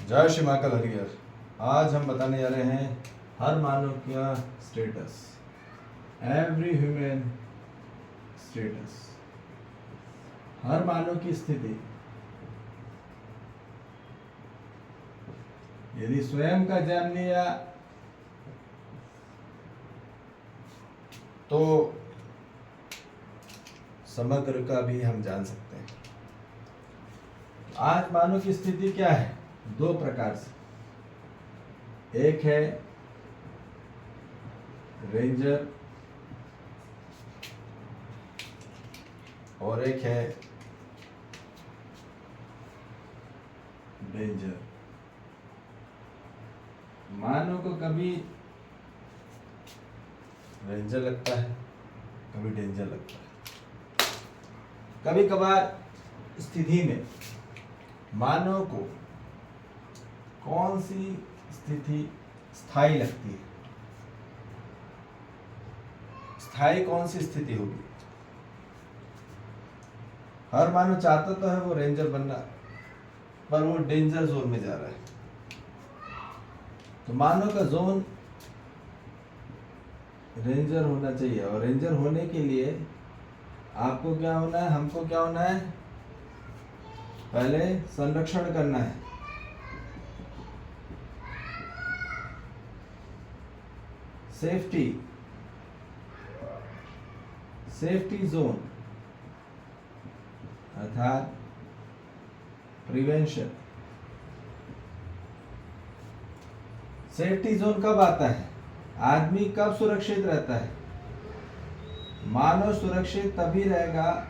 जय श्री महाकाल हरिहर। आज हम बताने जा रहे हैं हर मानव का स्टेटस, एवरी ह्यूमन स्टेटस, हर मानव की स्थिति। यदि स्वयं का जान लिया तो समग्र का भी हम जान सकते हैं। आज मानव की स्थिति क्या है? दो प्रकार से, एक है रेंजर और एक है डेंजर। मानव को कभी रेंजर लगता है, कभी डेंजर लगता है। कभी कभार स्थिति में मानव को कौन सी स्थिति स्थायी लगती है? स्थायी कौन सी स्थिति होगी? हर मानव चाहता तो है वो रेंजर बनना, पर वो डेंजर जोन में जा रहा है। तो मानव का जोन रेंजर होना चाहिए, और रेंजर होने के लिए आपको क्या होना है, हमको क्या होना है? पहले संरक्षण करना है। सेफ्टी जोन अर्थात प्रिवेंशन। सेफ्टी जोन कब आता है? आदमी कब सुरक्षित रहता है? मानव सुरक्षित तभी रहेगा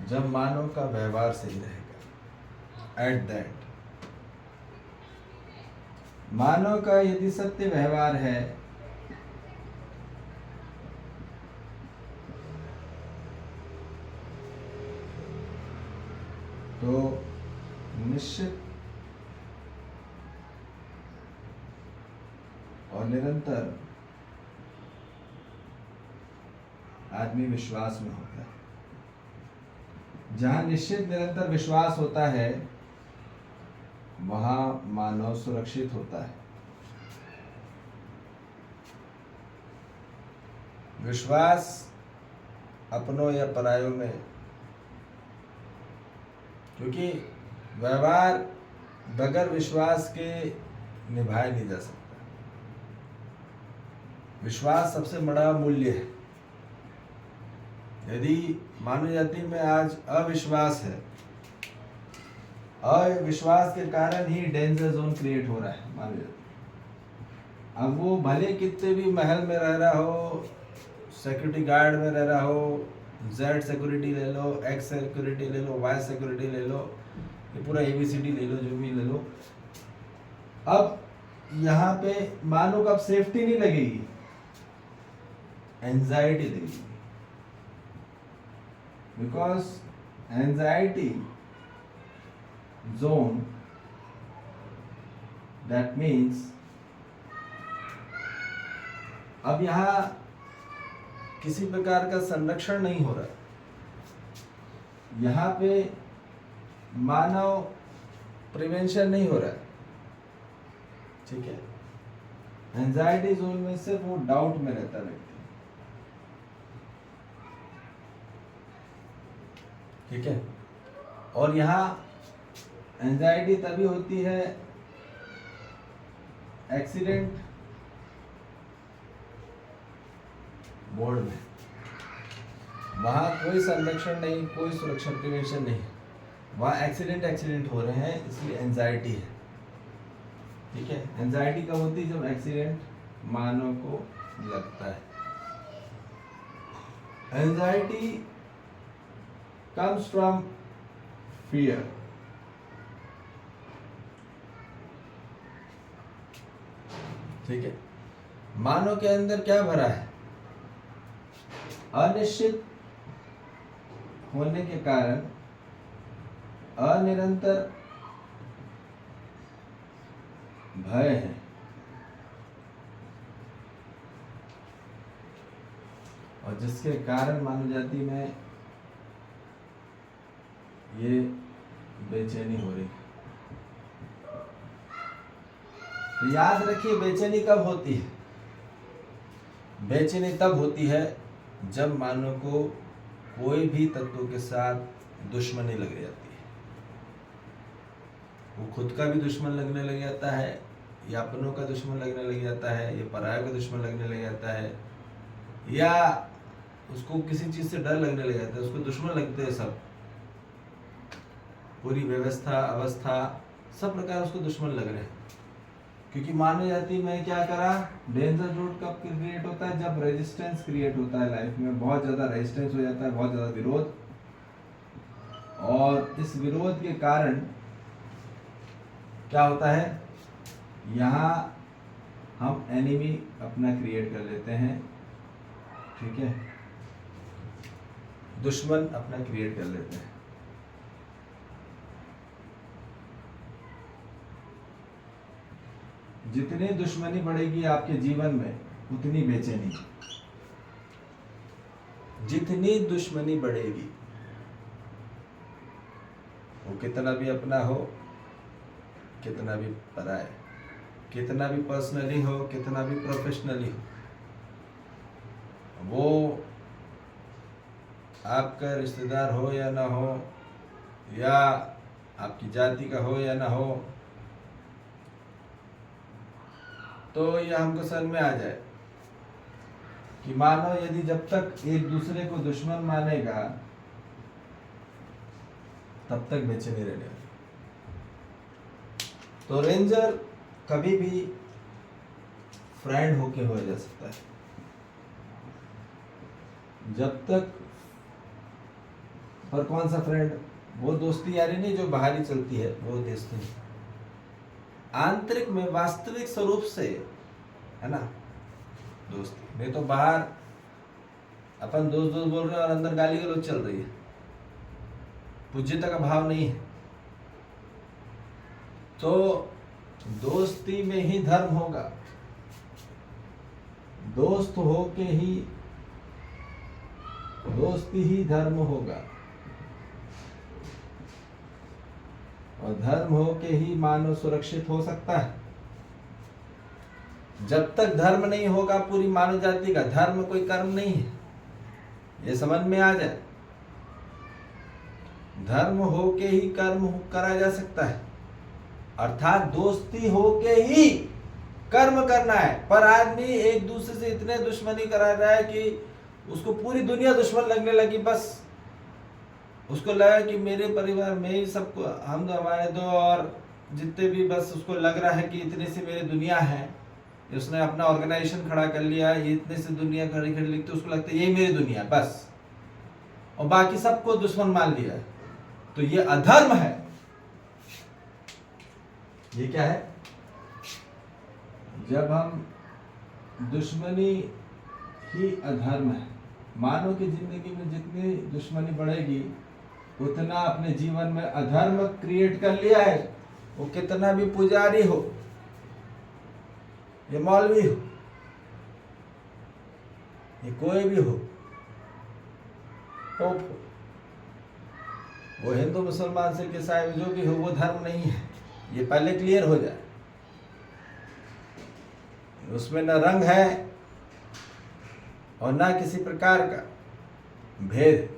जब मानव का व्यवहार सही रहेगा। एट दैट मानव का यदि सत्य व्यवहार है तो निश्चित और निरंतर आदमी विश्वास में होता है। जहां निश्चित निरंतर विश्वास होता है वहां मानव सुरक्षित होता है। विश्वास अपनों या परायों में, क्योंकि व्यवहार बगैर विश्वास के निभाया नहीं जा सकता। विश्वास सबसे बड़ा मूल्य है। यदि मानव जाति में आज अविश्वास है, अविश्वास के कारण ही डेंजर जोन क्रिएट हो रहा है मानव जाति। अब वो भले कितने भी महल में रह रहा हो, सिक्योरिटी गार्ड में रह रहा हो, Z सिक्योरिटी ले लो, X सिक्योरिटी ले लो, Y सिक्योरिटी ले लो, ये पूरा ABCD ले लो, जो भी ले लो। अब यहाँ पे मानो कब सेफ्टी नहीं लगेगी, एंजाइटी लगेगी। Because anxiety zone, that means अब यहाँ किसी प्रकार का संरक्षण नहीं हो रहा। यहाँ पे मानव प्रिवेंशन नहीं हो रहा है, ठीक है। एंजाइटी जोन में सिर्फ वो डाउट में रहता व्यक्ति, ठीक है। और यहाँ एंजाइटी तभी होती है एक्सीडेंट मोड में। वहां कोई संरक्षण नहीं, कोई सुरक्षा प्रिवेंशन नहीं, वहां एक्सीडेंट हो रहे हैं, इसलिए एंजाइटी है, ठीक है। एंजाइटी कब होती है? जब एक्सीडेंट मानव को लगता है। एंजाइटी comes from fear, ठीक है। मानव के अंदर क्या भरा है? अनिश्चित होने के कारण अनिरंतर भय है, और जिसके कारण मानव जाति में ये बेचैनी हो रही। तो याद रखिए, बेचैनी कब होती है? बेचैनी तब होती है जब मानव को कोई भी तत्व के साथ दुश्मनी लग जाती है। वो खुद का भी दुश्मन लगने लग जाता है, या अपनों का दुश्मन लगने लग जाता है, या पराया का दुश्मन लगने लग जाता है, या उसको किसी चीज से डर लगने लग जाता है, उसको दुश्मन लगते हैं सब। पूरी व्यवस्था, अवस्था, सब प्रकार उसको दुश्मन लग रहे हैं। क्योंकि मानव जाति में क्या करा, डेंजर जोन कब क्रिएट होता है? जब रेजिस्टेंस क्रिएट होता है लाइफ में, बहुत ज्यादा रेजिस्टेंस हो जाता है, बहुत ज्यादा विरोध। और इस विरोध के कारण क्या होता है, यहाँ हम एनिमी अपना क्रिएट कर लेते हैं, ठीक है, दुश्मन अपना क्रिएट कर लेते हैं। जितनी दुश्मनी बढ़ेगी आपके जीवन में, उतनी बेचैनी। जितनी दुश्मनी बढ़ेगी, वो कितना भी अपना हो, कितना भी पराया, कितना भी पर्सनली हो, कितना भी प्रोफेशनली हो, वो आपका रिश्तेदार हो या ना हो, या आपकी जाति का हो या ना हो, तो यह हमको समझ में आ जाए कि मानव यदि जब तक एक दूसरे को दुश्मन मानेगा, तब तक बेचैनी रहने वाली। तो रेंजर कभी भी फ्रेंड होके हो जा सकता है, जब तक। पर कौन सा फ्रेंड? वो दोस्ती यारी नहीं जो बाहरी चलती है, वो दोस्ती नहीं। आंतरिक में, वास्तविक स्वरूप से, है ना, दोस्ती। नहीं तो बाहर अपन दोस्त दोस्त बोल रहे हैं और अंदर गाली गलौज चल रही है, पूज्यता का भाव नहीं है। तो दोस्ती में ही धर्म होगा, दोस्त हो के ही दोस्ती ही धर्म होगा, और धर्म हो के ही मानव सुरक्षित हो सकता है। जब तक धर्म नहीं होगा पूरी मानव जाति का, धर्म कोई कर्म नहीं है, ये समझ में आ जाए। धर्म हो के ही कर्म करा जा सकता है, अर्थात दोस्ती हो के ही कर्म करना है। पर आदमी एक दूसरे से इतने दुश्मनी करा रहा है कि उसको पूरी दुनिया दुश्मन लगने लगी। बस उसको लगा कि मेरे परिवार में ही सबको, हम तो हमारे दो और जितने भी, बस उसको लग रहा है कि इतने से मेरी दुनिया है। उसने अपना ऑर्गेनाइजेशन खड़ा कर लिया, ये इतने से दुनिया खड़ी खड़ी लिखते, उसको लगता है यही मेरी दुनिया बस, और बाकी सबको दुश्मन मान लिया। तो ये अधर्म है। ये क्या है? जब हम दुश्मनी ही अधर्म है। मानव की जिंदगी में जितनी दुश्मनी बढ़ेगी, उतना अपने जीवन में अधर्म क्रिएट कर लिया है। वो कितना भी पुजारी हो, ये मौलवी हो, ये कोई भी हो, पोप हो, वो हिंदू मुसलमान सिख ईसाई जो भी हो, वो धर्म नहीं है। ये पहले क्लियर हो जाए। उसमें न रंग है और न किसी प्रकार का भेद।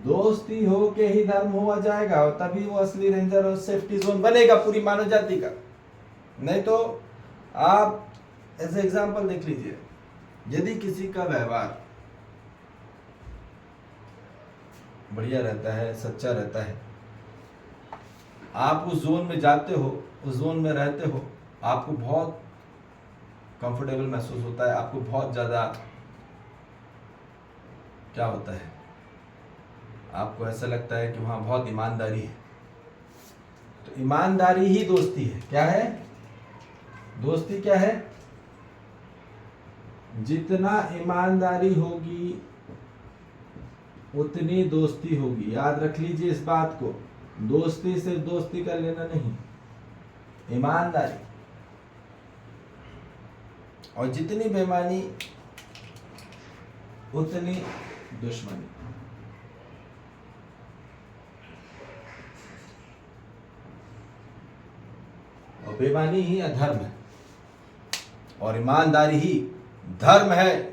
दोस्ती हो के ही धर्म हुआ जाएगा, और तभी वो असली रेंजर और सेफ्टी जोन बनेगा पूरी मानव जाति का। नहीं तो आप ऐसे एग्जांपल देख लीजिए, यदि किसी का व्यवहार बढ़िया रहता है, सच्चा रहता है, आप उस जोन में जाते हो, उस जोन में रहते हो, आपको बहुत कंफर्टेबल महसूस होता है, आपको बहुत ज्यादा क्या होता है, आपको ऐसा लगता है कि वहां बहुत ईमानदारी है। तो ईमानदारी ही दोस्ती है। क्या है दोस्ती? क्या है? जितना ईमानदारी होगी उतनी दोस्ती होगी। याद रख लीजिए इस बात को। दोस्ती सिर्फ दोस्ती कर लेना नहीं, ईमानदारी। और जितनी बेईमानी उतनी दुश्मनी। बेईमानी ही अधर्म है और ईमानदारी ही धर्म है।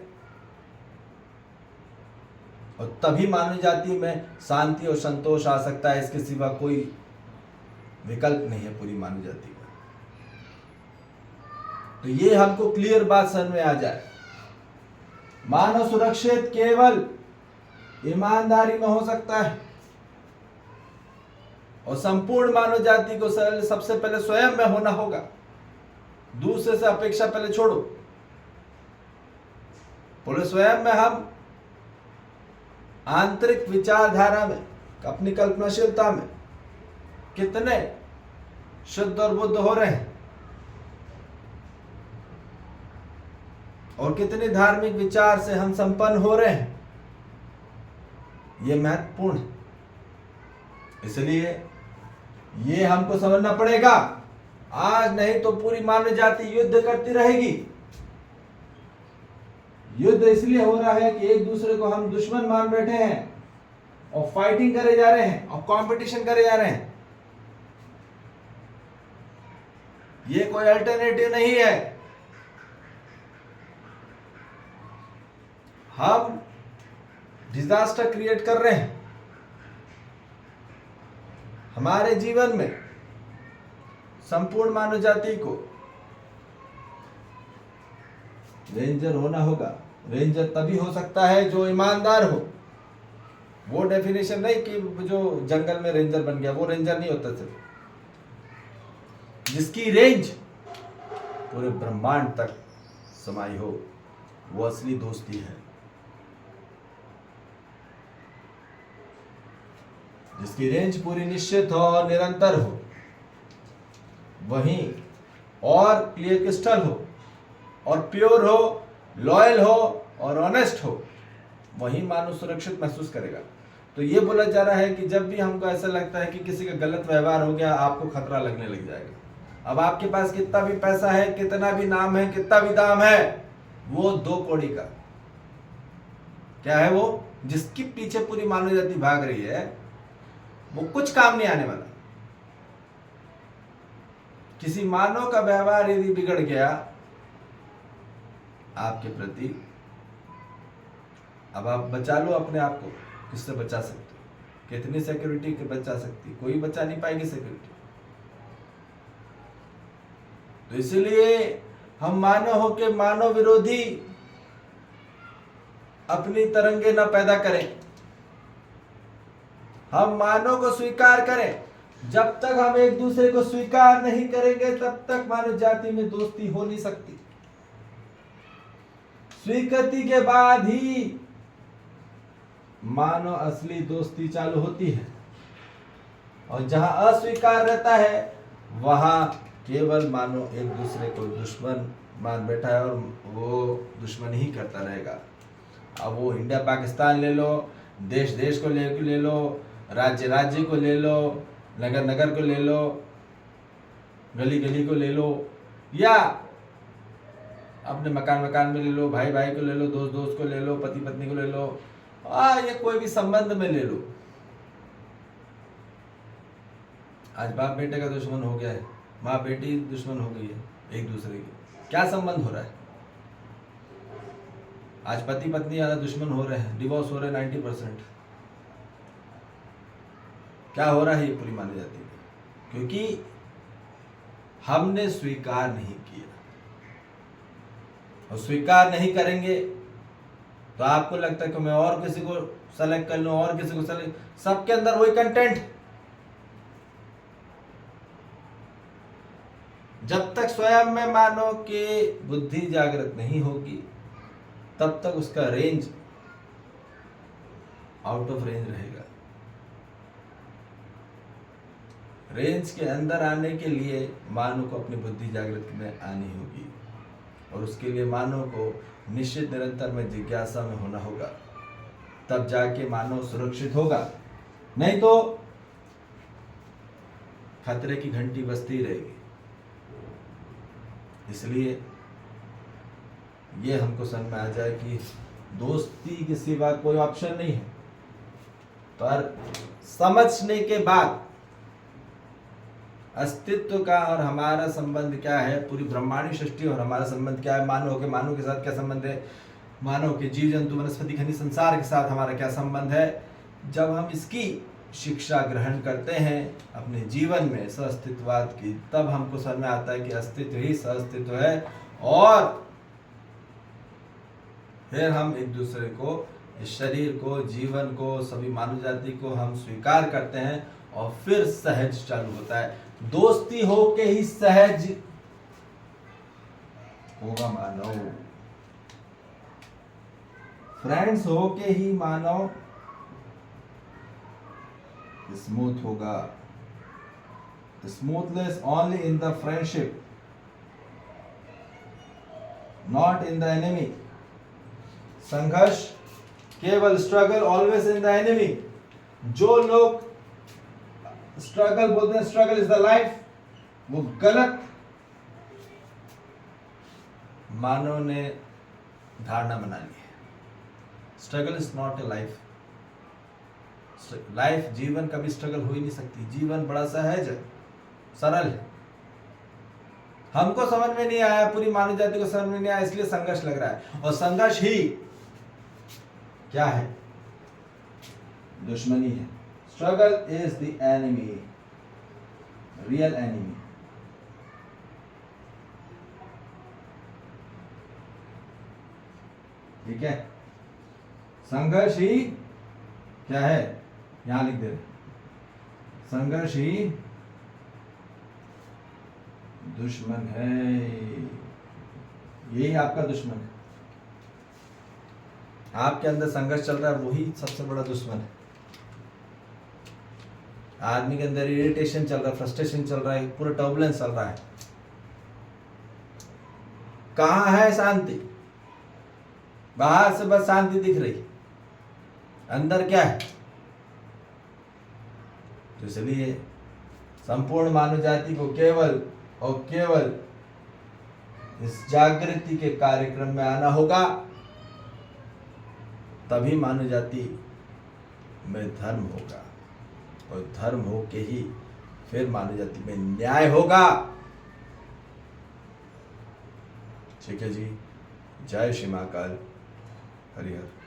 और तभी मानव जाति में शांति और संतोष आ सकता है, इसके सिवा कोई विकल्प नहीं है पूरी मानव जाति का। तो ये हमको क्लियर बात समझ में आ जाए, मानव सुरक्षित केवल ईमानदारी में हो सकता है और संपूर्ण मानव जाति को सबसे पहले स्वयं में होना होगा। दूसरे से अपेक्षा पहले छोड़ो, बोले स्वयं में हम आंतरिक विचारधारा में, अपनी कल्पनाशीलता में कितने शुद्ध और बुद्ध हो रहे हैं और कितने धार्मिक विचार से हम संपन्न हो रहे हैं, ये महत्वपूर्ण है। इसलिए ये हमको समझना पड़ेगा, आज नहीं तो पूरी मानव जाति युद्ध करती रहेगी। युद्ध इसलिए हो रहा है कि एक दूसरे को हम दुश्मन मान बैठे हैं और फाइटिंग करे जा रहे हैं और कंपटीशन करे जा रहे हैं। ये कोई अल्टरनेटिव नहीं है। हम डिजास्टर क्रिएट कर रहे हैं हमारे जीवन में। संपूर्ण मानव जाति को रेंजर होना होगा। रेंजर तभी हो सकता है जो ईमानदार हो। वो डेफिनेशन नहीं कि जो जंगल में रेंजर बन गया वो रेंजर नहीं होता। सिर्फ जिसकी रेंज पूरे ब्रह्मांड तक समाई हो वो असली दोस्ती है। जिसकी रेंज पूरी निश्चित हो और निरंतर हो, वहीं और क्लियर क्रिस्टल हो और प्योर हो, लॉयल हो और ऑनेस्ट हो, वही मानव सुरक्षित महसूस करेगा। तो ये बोला जा रहा है कि जब भी हमको ऐसा लगता है कि किसी का गलत व्यवहार हो गया, आपको खतरा लगने लग जाएगा। अब आपके पास कितना भी पैसा है, कितना भी नाम है, कितना भी दाम है, वो 2 कौड़ी का क्या है, वो जिसके पीछे पूरी मानव जाति भाग रही है, वो कुछ काम नहीं आने वाला। किसी मानव का व्यवहार यदि बिगड़ गया आपके प्रति, अब आप बचा लो अपने आप को। किससे बचा सकते हो? कितनी सिक्योरिटी के बचा सकती? कोई बचा नहीं पाएगी सिक्योरिटी। तो इसलिए हम मानव होके मानव विरोधी अपनी तरंगे न पैदा करें। हम मानव को स्वीकार करें। जब तक हम एक दूसरे को स्वीकार नहीं करेंगे तब तक मानव जाति में दोस्ती हो नहीं सकती। स्वीकृति के बाद ही मानव असली दोस्ती चालू होती है। और जहां अस्वीकार रहता है वहां केवल मानव एक दूसरे को दुश्मन मान बैठा है और वो दुश्मन ही करता रहेगा। अब वो इंडिया पाकिस्तान ले लो, देश देश को ले लो, राज्य राज्य को ले लो, नगर नगर को ले लो, गली गली को ले लो, या अपने मकान मकान में ले लो, भाई भाई को ले लो, दोस्त दोस्त को ले लो, पति पत्नी को ले लो, ये कोई भी संबंध में ले लो। आज बाप बेटे का दुश्मन हो गया है, माँ बेटी दुश्मन हो गई है एक दूसरे की। क्या संबंध हो रहा है? आज पति पत्नी ज्यादा दुश्मन हो रहे हैं, डिवोर्स हो रहे हैं 90%। क्या हो रहा है ये पूरी मानी जाती है? क्योंकि हमने स्वीकार नहीं किया। और स्वीकार नहीं करेंगे तो आपको लगता है कि मैं और किसी को सेलेक्ट कर लूं, और किसी को सेलेक्ट, सबके अंदर वही कंटेंट। जब तक स्वयं में मानव की बुद्धि जागृत नहीं होगी तब तक उसका रेंज आउट ऑफ रेंज रहेगा। रेंज के अंदर आने के लिए मानव को अपनी बुद्धि जागृत में आनी होगी और उसके लिए मानव को निश्चित निरंतर में जिज्ञासा में होना होगा। तब जाके मानव सुरक्षित होगा, नहीं तो खतरे की घंटी बजती रहेगी। इसलिए ये हमको समझ में आ जाए कि दोस्ती के सिवा कोई ऑप्शन नहीं है। पर समझने के बाद अस्तित्व का और हमारा संबंध क्या है, पूरी ब्रह्मांड सृष्टि और हमारा संबंध क्या है, मानव के साथ क्या संबंध है, मानव के जीव जंतु वनस्पति खनिज संसार के साथ हमारा क्या संबंध है। जब हम इसकी शिक्षा ग्रहण करते हैं अपने जीवन में सहअस्तित्ववाद की, तब हमको समझ में आता है कि अस्तित्व ही सहअस्तित्व है, और फिर हम एक दूसरे को, इस शरीर को, जीवन को, सभी मानव जाति को हम स्वीकार करते हैं, और फिर सहज चालू होता है। दोस्ती हो के ही सहज होगा मानव, फ्रेंड्स हो के ही मानव स्मूथ होगा। Smoothness only in the friendship, not in the enemy. संघर्ष केवल, struggle always in the enemy. जो लोग स्ट्रगल बोलते हैं, स्ट्रगल इज द लाइफ, वो गलत मानव ने धारणा बना ली है। Struggle is not a life. Life, जीवन कभी स्ट्रगल हो ही नहीं सकती। जीवन बड़ा सहज है, सरल है। हमको समझ में नहीं आया, पूरी मानव जाति को समझ में नहीं आया, इसलिए संघर्ष लग रहा है। और संघर्ष ही क्या है? दुश्मनी है। Struggle is the enemy, real enemy. ठीक है, संघर्ष ही क्या है, यहां लिख दे रहे, संघर्ष ही दुश्मन है। यही आपका दुश्मन है। आपके अंदर संघर्ष चल रहा है, वही सबसे बड़ा दुश्मन है। आदमी के अंदर इरिटेशन चल रहा है, फ्रस्ट्रेशन चल रहा है, पूरा टर्बुलेंस चल रहा है। कहां है शांति? बाहर से बस शांति दिख रही, अंदर क्या है? तो इसलिए संपूर्ण मानव जाति को केवल और केवल इस जागृति के कार्यक्रम में आना होगा, तभी मानव जाति में धर्म होगा, और धर्म हो के ही फिर मानव जाति में न्याय होगा। ठीक है जी, जय श्री महाकाल, हरिहर।